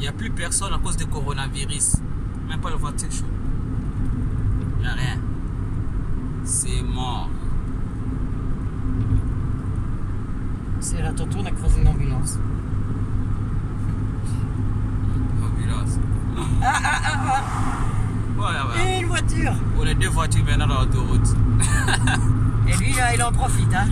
n'y a plus personne à cause du coronavirus. Même pas le voiture chaud. Il n'y a rien. C'est mort. C'est là, tantôt on a croisé une ambulance. Ambulance. Ouais. Et une voiture. On est deux voitures maintenant dans l'autoroute. Et lui, là, il en profite, hein.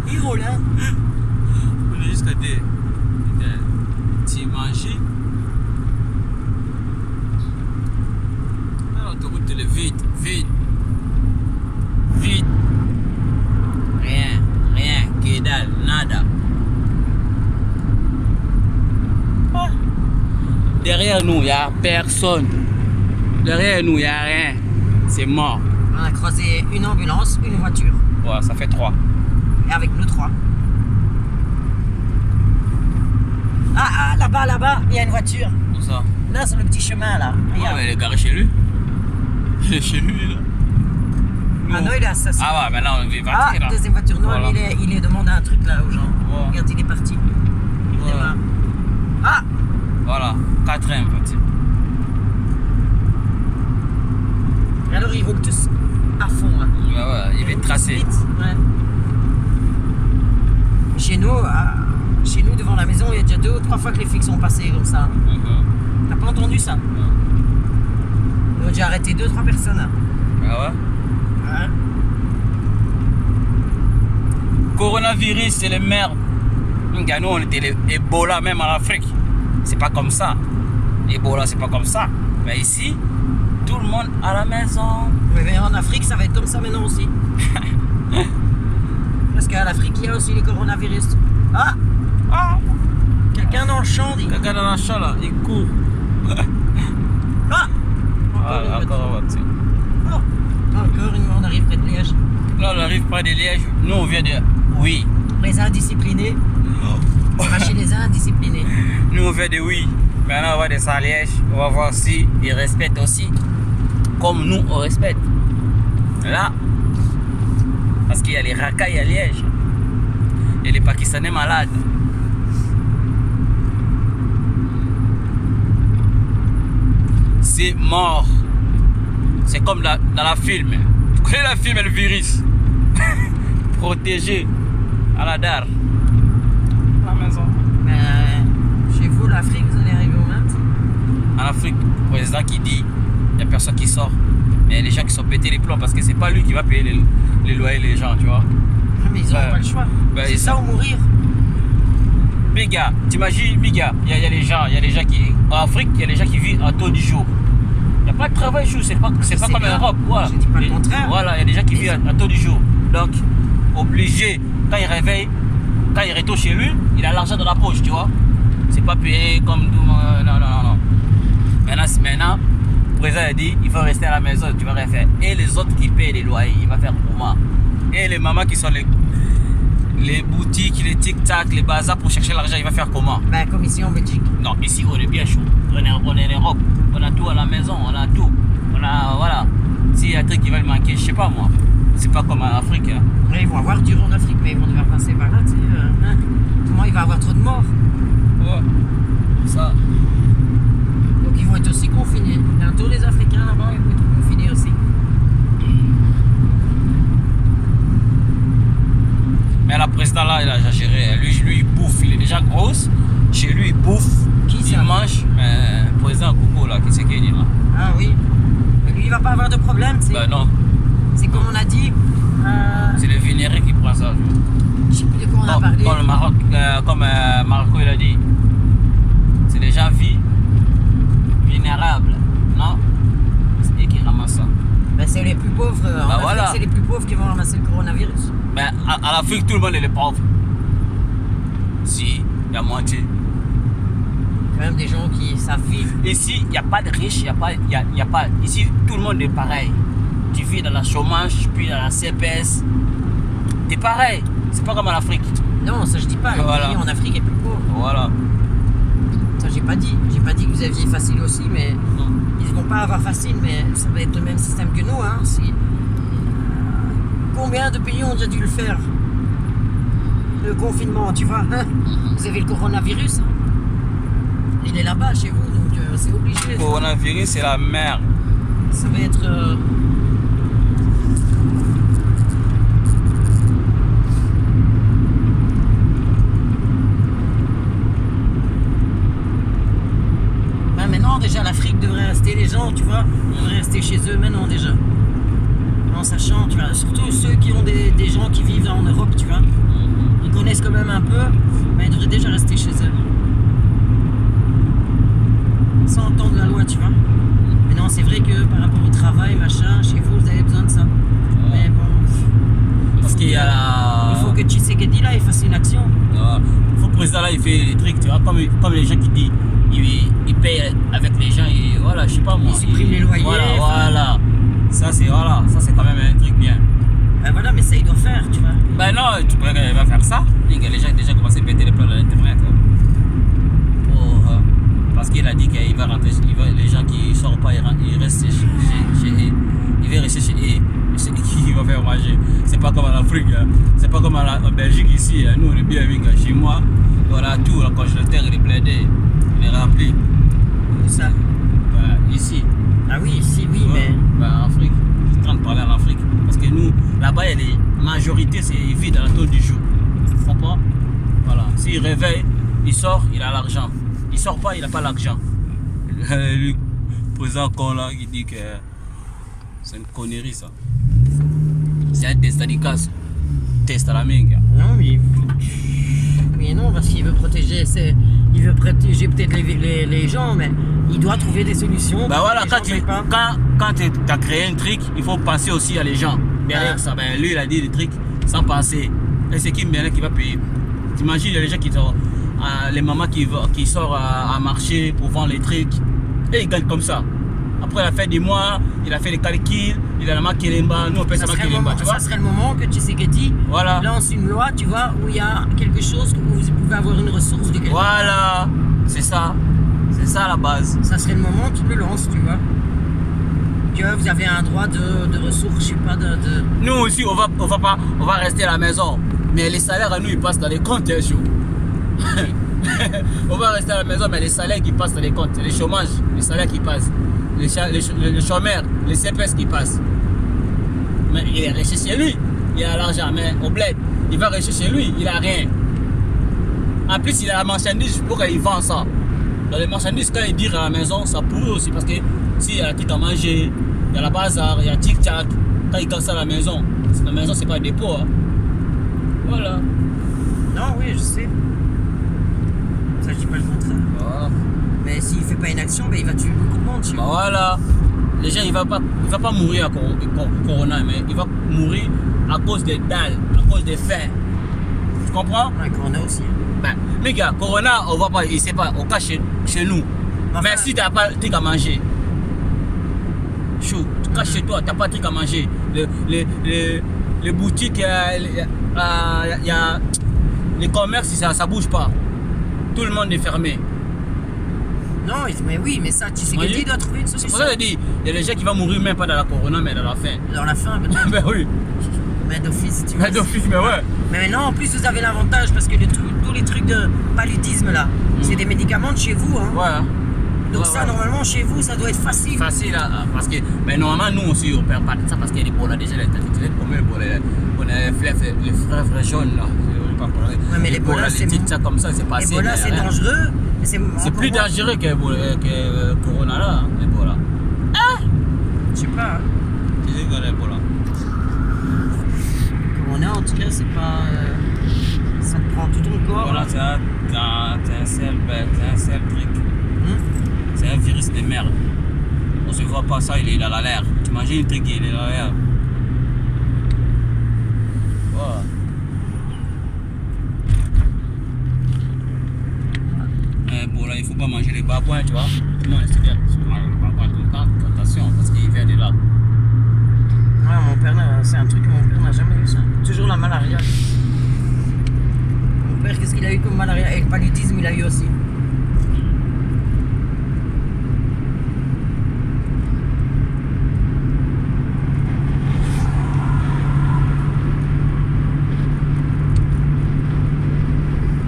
Il roule, hein. On est jusqu'à des Timanji. L'autoroute, elle est vide. Rien, que dalle, nada. Derrière nous, il n'y a personne. Derrière nous, il n'y a rien. C'est mort. On a croisé une ambulance, une voiture. Ouais, ça fait 3. Et avec nous 3. Ah, là-bas, il y a une voiture. Où ça? Là, sur le petit chemin, là. Ouais, mais il est garé chez lui. Il est chez lui, là. Ah non, il est à ça. Ah ouais, maintenant, il va Ah, partir, là. deuxième voiture. Non, Voilà. il est demandé un truc, là, aux gens. Ouais. Regarde, il est parti. Il Ouais. démarre. Ah, Voilà, 4e parti. et alors, il roule tous à fond, hein. Ouais, il est tracé. Vite, ouais. Chez nous, devant la maison, il y a déjà 2 ou 3 fois que les flics sont passés comme ça. T'as pas entendu ça? Ils ont déjà arrêté 2-3 personnes. Hein. Ah ouais? Ouais. Coronavirus, c'est les merdes. Nous, on était les Ebola même en Afrique. C'est pas comme ça. Ebola, c'est pas comme ça. Mais ici, tout le monde à la maison. Mais en Afrique, ça va être comme ça maintenant aussi. Parce qu'en Afrique, il y a aussi les coronavirus. Ah, quelqu'un dans le champ dit. Quelqu'un dans la chambre là, il court. Ah, Encore une voiture. encore une fois, on arrive près de Liège. Là, on arrive près de Liège. Nous, on vient de. Oui. Les indisciplinés. On va chez les indisciplinés. Nous, on vient de oui. Maintenant, on va descendre à Liège. On va voir si ils respectent aussi. Comme nous, on respecte. Là, parce qu'il y a les racailles à Liège. Et les Pakistanais malades. C'est mort. C'est comme dans la film. Tu connais la film, le virus. Protégé à la dare. La maison. Mais chez vous, l'Afrique, vous allez arriver au même. En Afrique, le président qui dit, il n'y a personne qui sort. Mais il y a les gens qui sont pétés les plombs parce que c'est pas lui qui va payer les loyers les gens, tu vois. Mais ils n'ont pas le choix. C'est ça ou mourir. Biga, t'imagines, Biga, il y a les gens qui. En Afrique, il y a les gens qui vivent à taux du jour. Il n'y a pas de travail jour, c'est pas comme en Europe. Ouais. Je dis pas le contraire. Voilà, il y a des gens qui vivent à taux du jour. Donc, obligé, quand il réveille, quand il retourne chez lui, il a l'argent dans la poche, tu vois. C'est pas payé comme tout le monde. Non. Maintenant, le président a dit, il faut rester à la maison, tu vas rien faire. Et les autres qui payent les loyers, il va faire comment? Et les mamans qui sont les boutiques, les tic-tac, les bazars pour chercher l'argent, il va faire comment? Ben, comme ici en Belgique. Non, ici on est bien chaud. On est en Europe. On a tout à la maison, on a tout. Voilà. S'il y a un truc qui va le manquer, je sais pas moi. C'est pas comme en Afrique. Hein. Ouais, ils vont avoir dur en Afrique, mais ils vont devoir passer par là, tu sais. Comment il va avoir trop de morts? Ouais. Ça. Donc ils vont être aussi confinés. Bientôt les Africains là-bas, ils vont être confinés aussi. Mais la présidente là, il a exagéré. Lui, il bouffe. Il est déjà grosse. Chez lui, il bouffe. Qui ça? Il mange. Mais le président Coco là, qui c'est qui est dit là? Ah oui. Mais lui, il va pas avoir de problème, tu sais. Ben non. C'est comme on a dit. C'est le vénéré qui prend ça. Je sais plus de quoi on a parlé. Comme le Maroc, Marco il a dit. C'est les gens vulnérables. Non? C'est eux qui ramassent ça. Ben, c'est les plus pauvres. En Afrique, voilà. c'est les plus pauvres qui vont ramasser le coronavirus. Ben, à l'Afrique, tout le monde est les pauvres. Si, il y a moitié. Quand même des gens qui savent vivre. Ici, il n'y a pas de riches, il y a pas. Ici, tout le monde est pareil. Tu vis dans la chômage, puis dans la CPS. T'es pareil. C'est pas comme en Afrique. Non, ça je dis pas. Le Voilà. pays en Afrique est plus pauvre. Voilà. Ça j'ai pas dit. J'ai pas dit que vous aviez facile aussi, mais ils vont pas avoir facile, mais ça va être le même système que nous. Hein. Combien de pays ont déjà dû le faire? Le confinement, tu vois. Hein? Vous avez le coronavirus. Il est là-bas chez vous, donc c'est obligé. Coronavirus, c'est la merde. Ça va être. Ben maintenant, déjà, l'Afrique devrait rester, les gens, tu vois, devraient rester chez eux maintenant déjà. En sachant, tu vois, surtout ceux qui ont des gens qui vivent en Europe, tu vois. Ils connaissent quand même un peu, mais ils devraient déjà rester chez eux. Sans entendre la loi, tu vois. Mais non, c'est vrai que par rapport au travail, machin, chez vous, vous avez besoin de ça. Mais bon. Parce qu'il y a la... Il faut que Tshisekedi là, il fasse une action. Il faut que le président là, il fait des trucs, tu vois, comme les gens qui disent, il paye avec les gens, et voilà, je sais pas moi. Il supprime les loyers. Voilà. Ça, c'est quand même un truc bien. Ben voilà, mais ça, il doit faire, tu vois. Ben non, tu pourrais qu'il va faire ça. Les gens ont déjà commencé à péter les plans de l'internet. Parce qu'il a dit qu'il va rentrer, les gens qui sortent pas, ils restent chez eux. Il va rester chez eux. C'est qui va faire manger. C'est pas comme en Afrique. Hein. C'est pas comme en Belgique ici. Hein. Nous, on est bien avec chez moi. On a tout, le congélateur, il est blindé. Il est rempli. Où ça? Ben, ici. Ah oui, ici, oui, mais. Ben, en Afrique. Je suis en train de parler en Afrique. Parce que nous, là-bas, la majorité, c'est vide à la tour du jour. Tu comprends? Voilà. S'il réveille, il sort, il a l'argent. Il sort pas, il n'a pas l'argent. Le président con là, il dit que c'est une connerie ça. C'est un test à l'ICAS. Test à la mingue. Non, mais non, parce qu'il veut protéger, il veut protéger peut-être les gens, mais il doit trouver des solutions. Bah voilà, quand tu as créé un truc, il faut penser aussi à les gens. Derrière ça, ben lui il a dit des trucs sans penser. Et c'est qui maintenant qui va payer? T'imagines les gens qui sont. Les mamans qui sortent à marcher pour vendre les trucs et ils gagnent comme ça. Après la fin du mois, il a fait les calculs, il a la maquilemba, nous on paye sa maquilemba, tu vois. Ça serait le moment que Tshisekedi lance une loi, tu vois, où il y a quelque chose où vous pouvez avoir une ressource de quelqu'un. Voilà, c'est ça la base. Ça serait le moment qu'il le lance, tu vois. Que vous avez un droit de ressources, je sais pas, de... Nous aussi, on va rester à la maison, mais les salaires à nous ils passent dans les comptes, hein, chaud. On va rester à la maison, mais les salaires qui passent dans les comptes, les chômages, les salaires qui passent, les chômeurs, les CPS qui passent. Mais il est resté chez lui, il a l'argent, mais au bled, il va rester chez lui, il a rien. En plus, il a la marchandise pour qu'il vend ça. Dans les marchandises, quand il dit à la maison, ça pourrit aussi parce que s'il y a un truc à manger, il y a la bazar, il y a tic-tac, quand il casse ça à la maison, c'est pas un dépôt. Hein. Voilà. Non, oui, je sais. Ça, je dis pas le contraire. Voilà. Mais s'il fait pas une action, ben, il va tuer beaucoup de monde. Bah voilà. Les gens, il va pas mourir à Corona, mais il va mourir à cause des dalles, à cause des faim. Tu comprends? Ouais, Corona aussi. Ben, les gars, Corona, on va pas, il sait pas, on cache chez nous. Enfin, mais si tu n'as pas de truc à manger, chou, tu caches chez toi, tu n'as pas de truc à manger. Les boutiques, y a les commerces, ça bouge pas. Tout le monde est fermé. Non, mais oui, mais ça, tu sais qu'il doit trouver une solution. C'est pour ça que je dis, il y a des gens qui vont mourir même pas dans la Corona, mais dans la faim. Dans la faim, peut-être. Ben oui. Mais d'office, tu vois. Mais d'office, mais ouais. Mais non, en plus, vous avez l'avantage parce que tous les trucs de paludisme là, c'est des médicaments de chez vous. Hein. Ouais. Donc ça, normalement, chez vous, ça doit être facile. Facile, parce que, mais normalement, nous aussi, on perd pas de ça parce qu'il y a des bolas déjà, on a les frères jaunes là. Ouais, mais les bolas, c'est comme ça, c'est passé. Les bolas, c'est dangereux. C'est plus dangereux que Corona là, hein, les bolas. Ah, je sais pas. Hein. Tu sais quoi, les bolas? Corona, en tout cas, c'est pas. Ça te prend tout ton corps. Voilà, c'est un seul truc. C'est un virus de merde. On se voit pas ça, il est dans l'air. Tu imagines le truc, il est dans l'air. Voilà. Bon là, il faut pas manger les babouins, tu vois. Non, c'est bien. Tu manges les babouins tout le temps. Attention, parce qu'il vient de là. Ouais, mon père, c'est un truc que mon père n'a jamais eu ça. Toujours la malaria. Mon père, qu'est-ce qu'il a eu comme malaria? Et le paludisme, il a eu aussi.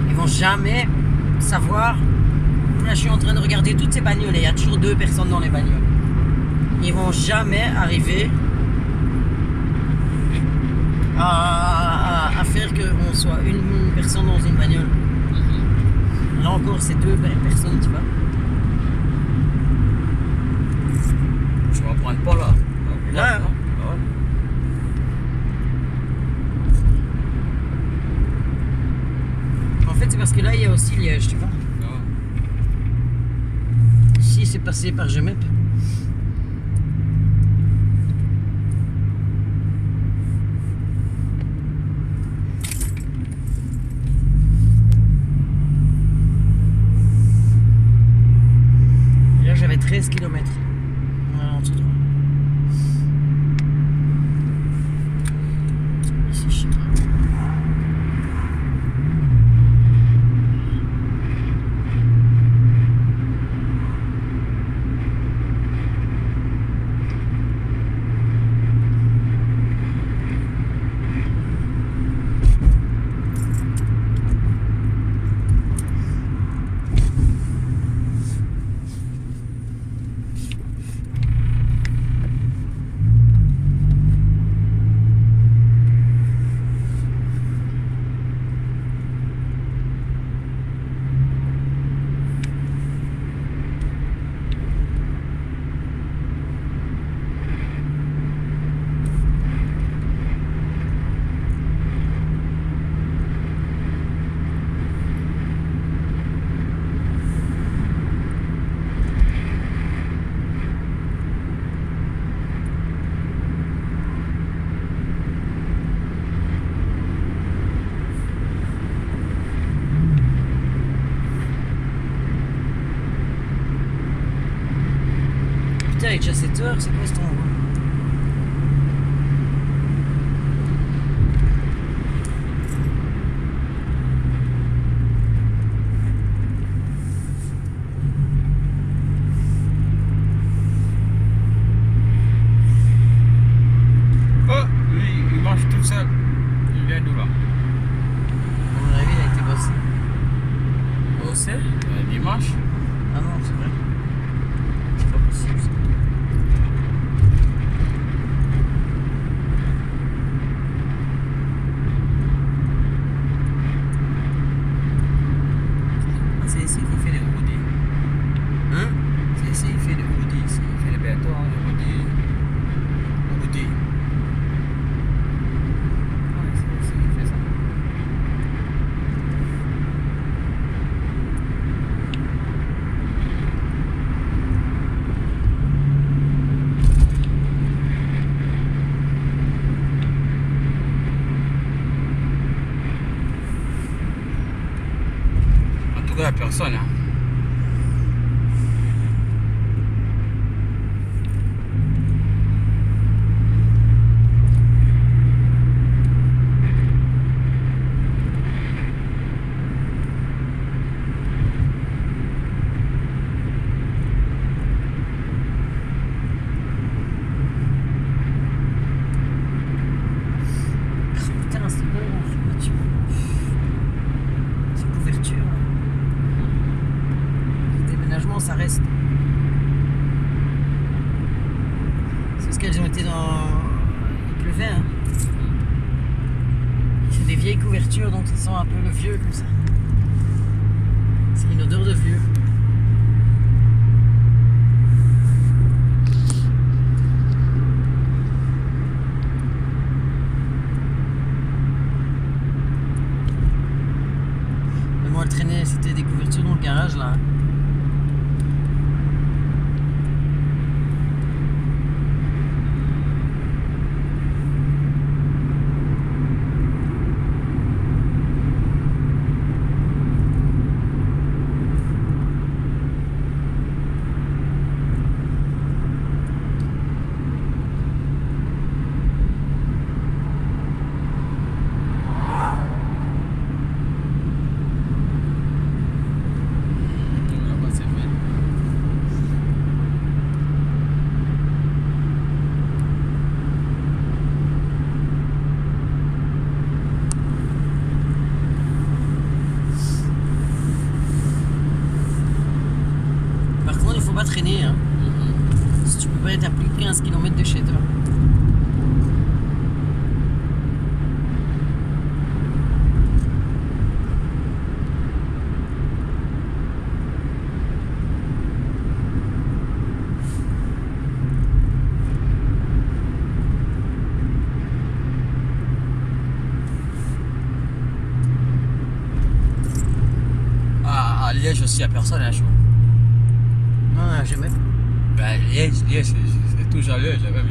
Ils vont jamais savoir Là, je suis en train de regarder toutes ces bagnoles et il y a toujours 2 personnes dans les bagnoles. Ils vont jamais arriver à faire qu'on soit une personne dans une bagnole. Là encore, c'est 2 personnes, tu vois. Tu vas prendre pas là. Là, non? Ouais. En fait, c'est parce que là, il y a aussi Liège, tu vois. Ouais. Ici, c'est passé par Gemep. Et là, j'avais 13 km. Voilà, en dessous droit. Ici, je sais pas. Putain, il est déjà 7 heures, c'est quoi ce temps? Oh, lui, il marche tout seul. Il vient d'où là? À mon avis, il a été bossé. Bossé? Dimanche? Ah non, c'est vrai. C'est pas possible ça. Ah, c'est ici qu'il fait les roudis. Hein? C'est ici qu'il fait les roudis. Il fait les bétons, les roudis. Les roudis. Ouais, c'est ici qu'il fait ça. En tout cas, il n'y a personne. Hein. Putain, c'est bon, c'est couverture. Le déménagement, ça reste. C'est parce qu'elles ont été dans. Il pleuvait, hein. C'est des vieilles couvertures, donc ça sent un peu le vieux comme ça. C'est une odeur de vieux. Mais moi, elle traînait, c'était des couvertures dans le garage là. 15 km de chez toi. À Liège aussi, il n'y a personne, hein, chaud. Non, jamais. Ben, Liège, c'est toujours Liège, jamais.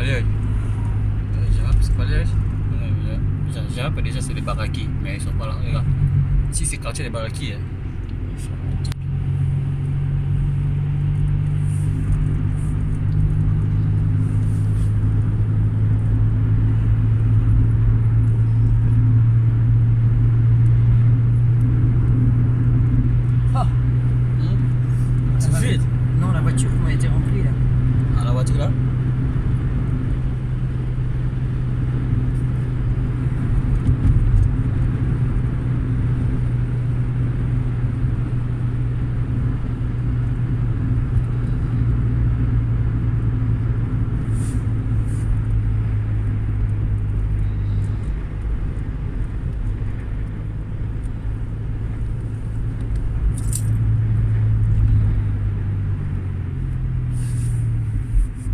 Liège. C'est pas Liège. Jamais, déjà, c'est les Baraki, mais ils sont pas là, regarde. Si, c'est quartier des Baraki, hein. Oh, C'est vide. non, la voiture m'a été remplie là. Ah, la voiture là.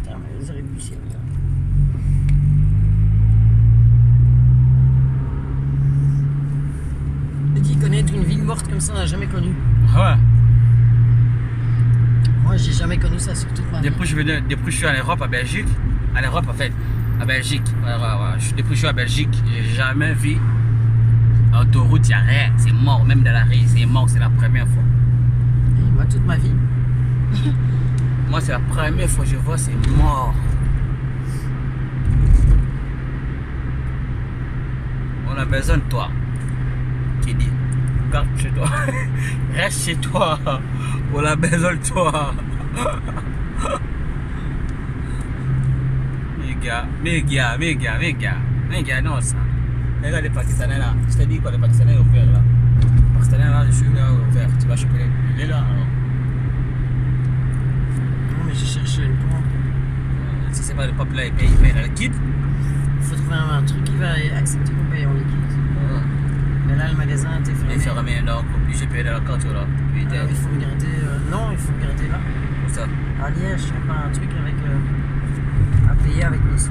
Putain, mais les arrêts de bus, là. Qui connaître une ville morte comme ça, on n'a jamais connu. Ouais. Moi, j'ai jamais connu ça sur toute ma vie. Depuis que je suis en Europe, à Belgique, en fait, à Belgique, ouais. Depuis que je suis à Belgique, j'ai jamais vu autoroute, il n'y a rien, c'est mort, même dans la rue, c'est mort, c'est la première fois. Et moi, toute ma vie. Moi, c'est la première fois que je vois, c'est mort. On a besoin de toi. Qui dit, garde chez toi. Reste chez toi. On a besoin de toi. mes gars, non ça. Regarde les Pakistanais là. Je t'ai dit quoi, les Pakistanais ouverts là. Les Pakistanais là, je suis là ouvert. Tu vas choper les là alors. Non, mais j'ai cherché une pompe. Si c'est pas le peuple là, il paye dans le kit. Il faut trouver un truc qui va accepter qu'on paye en liquide. Mais là, le magasin était fermé. Il est fermé, donc obligé de payer dans la carte là. Il faut regarder. Non, il faut regarder là. Où ça? À Liège, il n'y a pas un truc avec. À payer avec le sous.